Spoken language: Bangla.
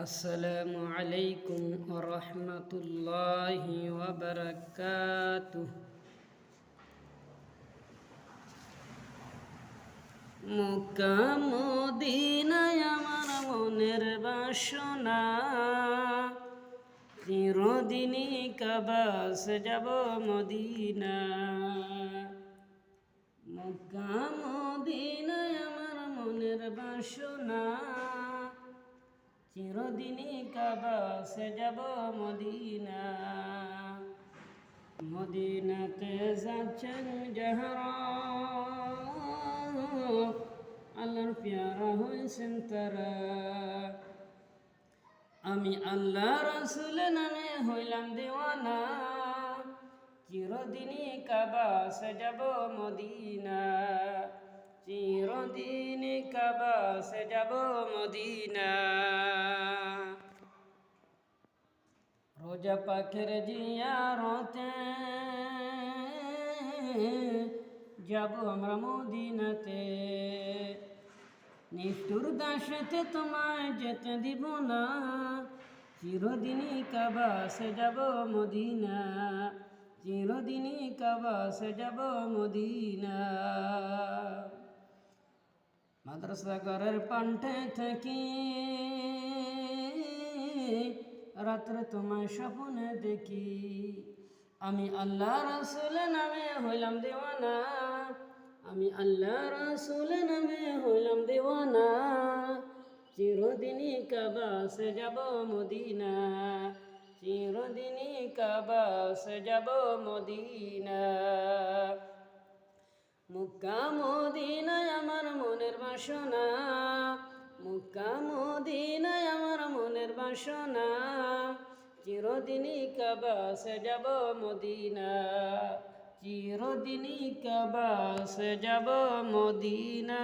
আসসালামু আলাইকুম ওয়া রাহমাতুল্লাহি ওয়া বারাকাতুহু। মক্কা মদিনায় আমার মনের বাসনা, চিরদিনই কাবাস যাব মদিনা। মক্কা মদিনায় আমার মনের বাসনা, চিরদিনই কাবাসে যাব মদিনা। মদিনাতে যাচ্ছেন যাহারা, আল্লাহর পেয়ারা হয়েছেন তারা। আমি আল্লাহ রাসূল নামে হইলাম দেওয়ানা, চিরদিনই কাবাসে যাব মদিনা। চিরদিনই কাবাসে যাব মদিনা। রোজা পাখের জিয়ারতে যাব আমরা মদিনাতে। নিষ্ঠুর দাসেতে তোমায় যেতে দিব না, চিরদিনই কাবাসে যাব মদিনা। চিরদিনই কাবাসে যাব মদিনা। মাদ্রাসা ঘরের পান্টে থাকি রাত্রে তোমায় স্বপ্নে দেখি। আমি আল্লাহ রাসূল নামে হইলাম দেওয়ানা, আমি আল্লাহ রাসূল নামে হইলাম দেওয়ানা। চিরদিনই কাবাসে যাব মদিনা, চিরদিনই কাবাসে যাব মদিনা। মক্কা মদিনায় আমার মনের বাসনা, মক্কা মদিনায় আমার মনের বাসনা। চিরদিনই কাবাসে যাব মদিনা, চিরদিনই কাবাসে যাব মদিনা।